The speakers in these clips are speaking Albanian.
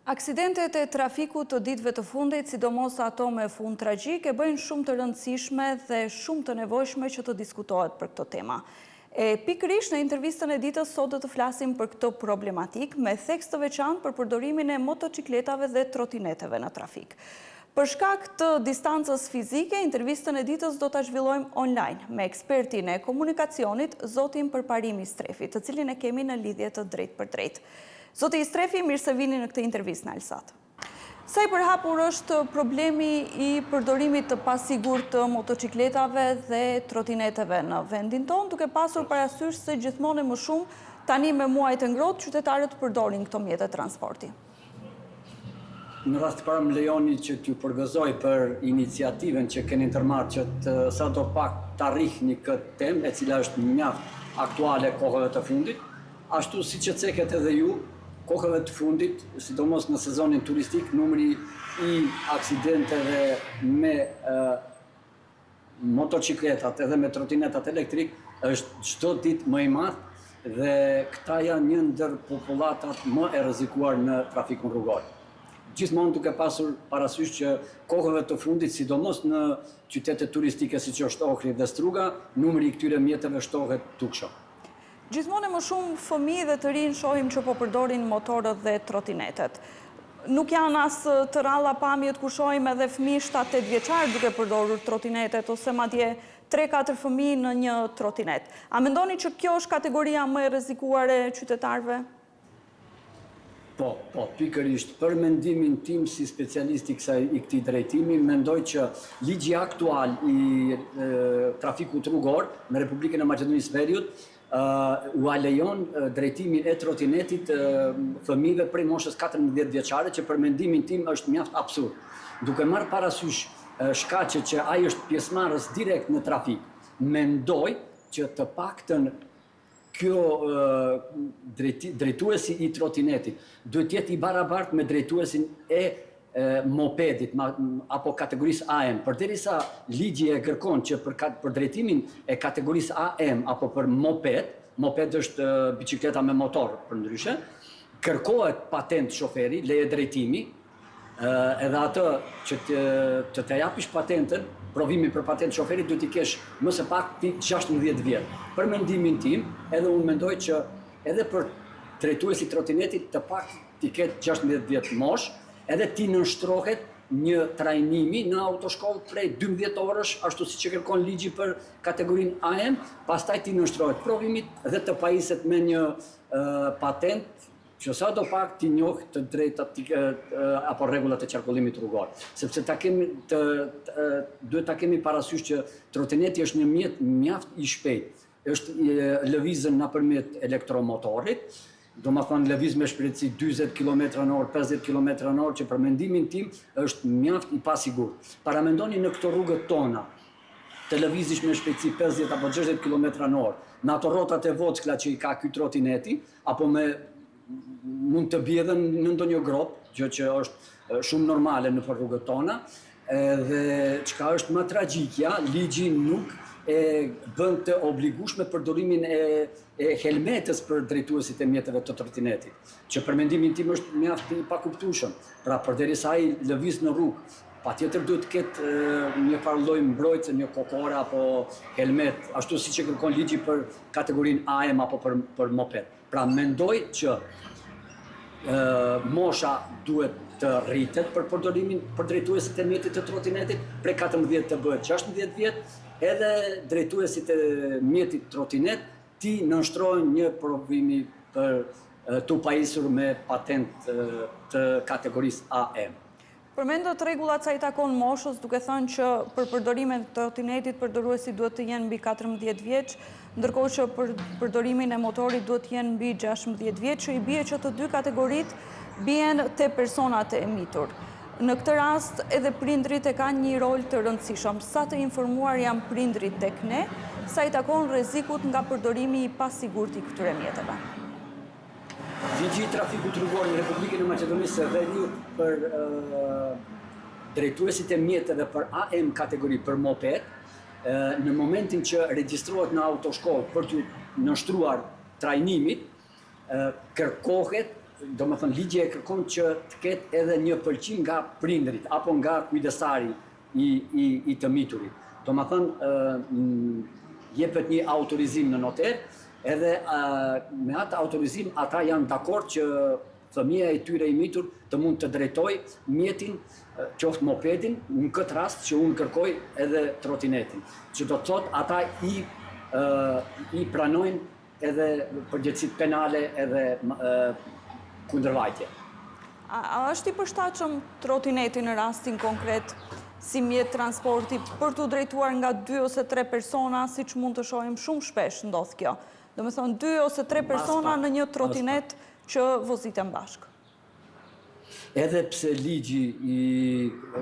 Aksidentet e trafikut të ditëve të fundit, sidomos ato me fund tragjik, e bëjnë shumë të rëndësishme dhe shumë të nevojshme që të diskutohet për këto tema. Pikërisht në intervistën e ditës sot do të flasim për këtë problematik me theks të veçantë për përdorimin e motocikletave dhe trotineteve në trafik. Për shkak të distancës fizike, intervistën e ditës do ta zhvillojmë online me ekspertin e komunikacionit, zotin Përparimi Strefi, të cilin e kemi në lidhje të drejtë për drejtë. Zoti Strefi, mirë se vini në këtë intervistë në Alsat. Sa i përhapur është problemi i përdorimit të pasigurt të motocikletave dhe trotineteve në vendin tonë, duke pasur parasysh se gjithmonë më shumë tani me muajt e ngrohtë qytetarët përdorin këto mjete transporti. Në rast para më lejoni që t'ju përgëzoj për iniciativen që keni ndërmarrë që të sadopak të arrihni këtë temë, e cila është mjaft aktuale kohëve të fundit, ashtu si që ceket edhe ju, kohëve të fundit, sidomos në sezonin turistik, numri i aksidenteve me motocikletat edhe me trotinetat elektrik është çdo ditë më i madh dhe këta janë një ndër populatat më e rrezikuar në trafikun rrugor. Gjithmonë duke pasur parasysh që kohëve të fundit, sidomos në qytete turistike siç është Ohri dhe Struga, numri i këtyre mjeteve shtohet dukshëm. Gjithmonë më shumë fëmijë dhe të rinj shohim që po përdorin motorët dhe trotinetet. Nuk janë as të ralla pamjet ku shohim edhe fëmijë 7-8 vjeçar duke përdorur trotinetet ose madje 3-4 fëmijë në një trotinet. A mendoni që kjo është kategoria më e rrezikuar e qytetarëve? Po, pikërisht. Për mendimin tim si specialist i këtij drejtimi, mendoj që ligji aktual i trafikut rrugor në Republikën e Maqedonisë së Veriut u alejon drejtimin e trotinetit fëmijëve prej moshës 14 vjeçare, që për mendimin tim është mjaft absurd. Duke marrë parasysh shkaqet që ai është pjesëmarrës direkt në trafik, mendoj që të paktën kjo drejtuesi i trotinetit duhet jetë i barabartë me drejtuesin e mopedit apo kategorisë AM, përderisa ligji e kërkon që për drejtimin e kategorisë AM apo për moped është bicikleta me motor përndryshe, kërkohet patent shoferi, leje drejtimi, edhe atë që të japish patentën, provimin për patent shoferit duhet i kesh më së paki 16 vjet. Për mendimin tim, edhe unë mendoj që edhe për drejtuesi trotinetit të pak t'i ketë 16 vjet mosh, edhe ti nënshtrohet një trajnimi në autoshkollë prej 12 orësh, ashtu si që kërkon ligji për kategorinë AM, pastaj ti nënshtrohet provimit dhe të pajiset me një patent që sa do pak ti njoh të drejtat apo rregullat e qarkullimit rrugor. Sepse duhet ta kemi parasysh që trotineti është një mjet mjaft i shpejt. Është lëvizën nëpërmjet elektromotorit, do më thonë lëviz me shpejtësi 40 km/h, 50 km/h, që për mendimin tim është mjaft i pasigurt. Paramendoni në këto rrugët tona, të lëvizish me shpejtësi 50 apo 60 km/h, në ato rrotat e vockla që i ka ky trotineti, apo mund të bjedhen në ndonjë grop, gjë që është shumë normale në rrugët tona, dhe çka është më tragjikja, ligji nuk e bën të obligueshme përdorimin e helmetës për drejtuesit e mjeteve të trotinetit, që për mendimin tim është mjaft i pakuptueshëm. Pra përderisa ai lëviz në rrugë, patjetër duhet të ketë një farë lloj mbrojtëse, një kokore apo helmet, ashtu siç e kërkon ligji për kategorinë AM apo për moped. Pra mendoj që mosha duhet të rritet për përdorimin për drejtuesit e mjetit të trotinetit, prej 14 të bëhet 16 vjet, edhe drejtuesit e mjetit trotinet ti nënshtrojnë një provimi për të pajisur me patent të kategorisë AM. Përmendët rregullat sa i takon moshës, duke thënë që për përdorimin e trotinetit përdoruesi duhet të jenë mbi 14 vjeç, ndërkohë që për përdorimin e motorit duhet të jenë mbi 16 vjeç, që i bie që të dy kategoritë bien te personat e mitur. Në këtë rast, edhe prindrit e kanë një rol të rëndësishëm. Sa të informuar janë prindrit tek ne, sa i takon rrezikut nga përdorimi i pasigurt i këtyre mjeteve. Ligji i trafikut rrugor në Republikën e Maqedonisë së Veriut për drejtuesit e mjeteve për AM kategori për moped, në momentin që regjistrohet në autoshkollë për t'u nënshtruar trajnimit, kërkohet do më thënë, ligji e kërkon që të ketë edhe 1% nga prindrit, apo nga kujdestari i të miturit. Do më thënë, jepet një autorizim në noter, edhe me atë autorizim ata janë dakord që fëmija e tyre i mitur të mund të drejtoj mjetin, qoftë mopedin, në këtë rast që unë kërkoj edhe trotinetin. Që do të thot, ata i pranojnë edhe përgjegjësit penale edhe kundërvajtje. A është i përshtatshëm trotineti në rastin konkret si mjet transporti për të drejtuar nga 2 ose 3 persona, siç mund të shohim shumë shpesh ndodh kjo? Do me thonë 2 ose 3 persona në një trotinet që voziten bashkë. Edhe pse ligji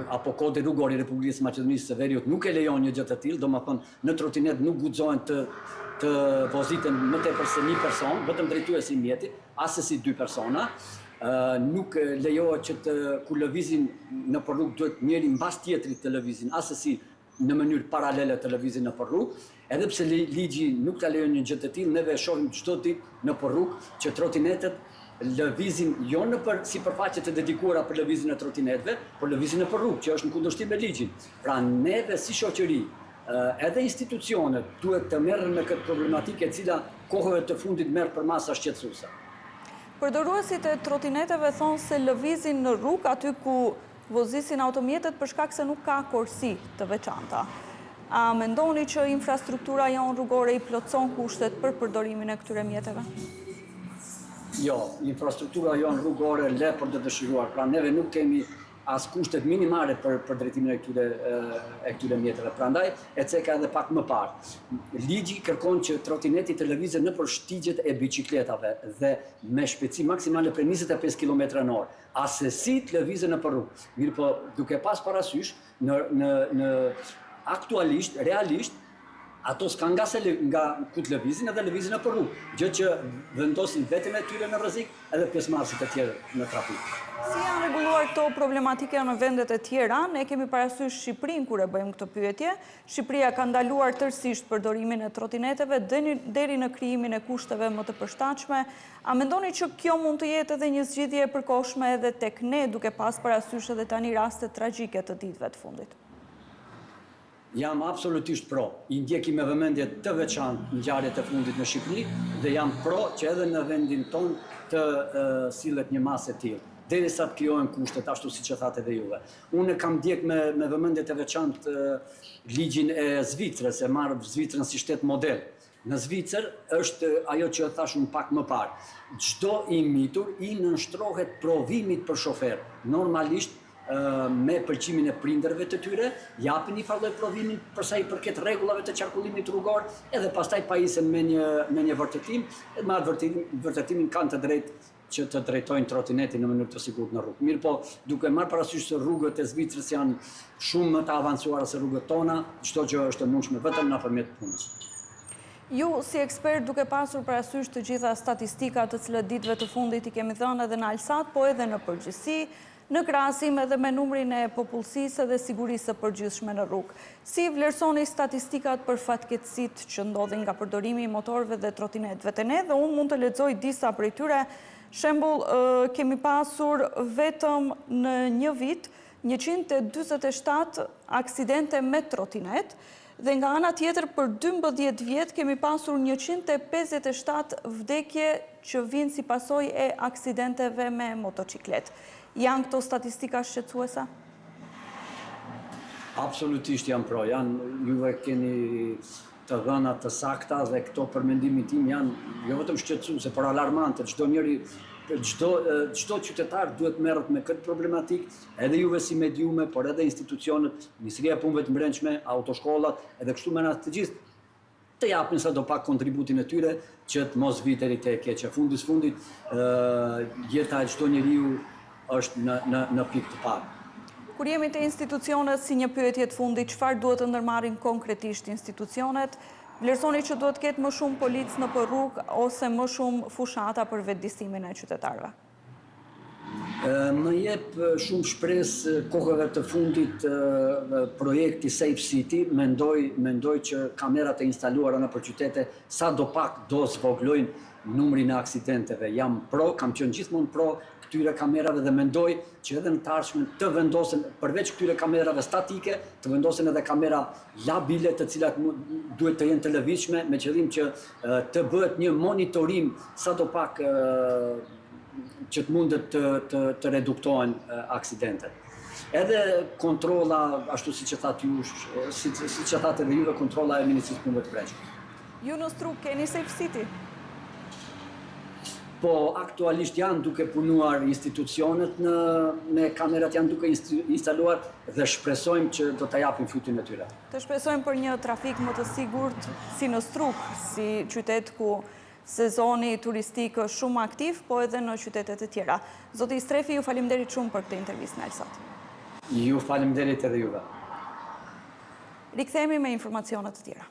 apo kodi rrugor i Republikës Maqedonisë së Veriut nuk e lejon një gjë të tillë, domethënë në trotinet nuk guxohen të voziten më tepër se 1 person, vetëm drejtuesi i mjetit, as si 2 persona. Nuk lejohet që kur lëvizin në rrugë duhet njëri mbas tjetrit të lëvizin, as si në mënyrë paralele të lëvizin në rrugë. Edhe pse ligji nuk ta lejon një gjë të tillë, neve shohim çdo ditë në rrugë që trotinetet lëvizin jo në sipërfaqe të dedikuara për lëvizjen e trotinetëve, por lëvizin në rrugë, që është në kundërshtim me ligjin. Pra neve si shoqëri, edhe institucionet duhet të merren me këtë problematikë e cila kohëve të fundit merr për masa shqetësuese. Përdoruesit e trotineteve thonë se lëvizin në rrugë aty ku vozisin automjetet për shkak se nuk ka korsi të veçanta. A mendoni që infrastruktura jonë rrugore i plotëson kushtet për përdorimin e këtyre mjeteve? Jo, infrastruktura jonë rrugore le për të dëshiruar. Pra neve nuk kemi as kushtet minimale për drejtimin e këtyre mjeteve. Prandaj e ceka edhe pak më parë. Ligji kërkon që trotineti të lëvizet nëpër shtigjet e biçikletave dhe me shpejtësi maksimale për 25 km/h. Asesi të lëvizet nëpër rrugë. Mirë po, duke pas parasysh aktualisht, realisht, ato s'kan nga ku të lëvizin edhe lëvizin në rrugë, gjë që vendosin vetën e tyre në rrezik edhe pjesëmarrësit e tjerë në trafik. Si janë rregulluar këto problematike në vendet e tjera? Ne kemi parasysh Shqipërinë kur e bëjmë këtë pyetje. Shqipëria ka ndaluar tërësisht përdorimin e trotineteve deri në krijimin e kushteve më të përshtatshme. A mendoni që kjo mund të jetë edhe një zgjidhje e përkohshme edhe tek ne, duke pas parasysh edhe tani raste tragjike të ditëve të fundit? Jam absolutisht pro. I ndjeki me vëmendje të veçantë ngjarjet e fundit në Shqipëri dhe jam pro që edhe në vendin ton të sillet një masë e tillë, derisa të krijohen kushtet ashtu siç e thatë edhe juve. Unë kam ndjek me vëmendje të veçantë ligjin e Zvicrës, e marr Zvicrën si shtet model. Në Zvicër është ajo që thash unë pak më parë. Çdo i mitur i nënshtrohet provimit për shofer. Normalisht me pëlqimin e prindërve të tyre, japin një farë lloj provimin për sa i përket rregullave të qarkullimit rrugor, edhe pastaj pajisen me një vërtetim, edhe me atë vërtetimin kanë të drejtë që të drejtojnë trotinetin në mënyrë të sigurt në rrugë. Mirë po, duke marrë parasysh se rrugët e Zvicrës janë shumë më të avancuara se rrugët tona, çdo gjë është e mundshme vetëm nëpërmjet punës. Ju, si ekspert, duke pasur parasysh të gjitha statistikat të cilët ditëve të fundit i kemi dhënë edhe në Alsat, po edhe në përgjithësi, në krahasim edhe me numrin e popullsisë dhe sigurisë së përgjithshme në rrugë. Si vlerësoni statistikat për fatkeqësitë që ndodhin nga përdorimi i motorëve dhe trotinetëve te ne, dhe unë mund të lexoj disa prej tyre. Shembull, kemi pasur vetëm në një vit 147 aksidente me trotinet, dhe nga ana tjetër për 12 vjet kemi pasur 157 vdekje që vinë si pasojë e aksidenteve me motociklet. Janë këto statistika shqetësuese? Absolutisht janë pro. Juve keni të dhëna të sakta dhe këto për mendimin tim janë jo vetëm shqetësuese, por alarmante. Çdo qytetar duhet merret me këtë problematikë, edhe juve si mediume, por edhe institucionet, Ministria e Punëve të Brendshme, autoshkollat, edhe kështu me radhë të gjithë, të japin sadopak kontributin e tyre që të mos vi deri te keqja. Fundit jeta e çdo njeriu është në pikë të parë. Kur jemi te institucionet, si një pyetje të fundit, çfarë duhet të ndërmarrin konkretisht institucionet? Vlerësoni që duhet ketë më shumë policë në rrugë ose më shumë fushata për vetëdijsimin e qytetarëve? Më jep shumë shpresë kohëve të fundit projekti Safe City, mendoj që kamerat e instaluara në qytete sa do pak do zvoglojnë numrin e aksidenteve. Jam pro, kam qenë gjithmonë pro këtyre kamerave dhe mendoj që edhe në të ardhmen të vendosen, përveç këtyre kamerave statike, të vendosen edhe kamera labile të cilat duhet të jenë të lëvizshme, me qëllim që të bëhet një monitorim sa do pak që të mundet të reduktohen aksidentet. Edhe kontrolla, ashtu si që thatë ju, si që thatë edhe juve, kontrolla e Ministrisë Punëve të Brendshme. Ju në Struk keni Safe City? Po, aktualisht janë duke punuar institucionet me kamerat, janë duke instaluar dhe shpresojmë që do të japim fytyn e tyre. Të shpresojmë për një trafik më të sigurt si në Struk, si qytet ku sezoni turistik është shumë aktiv, po edhe në qytetet e tjera. Zoti Strefi, ju faleminderit shumë për këtë intervistë në Elsat. Ju faleminderit edhe juve. Rikthehemi me informacionet të tjera.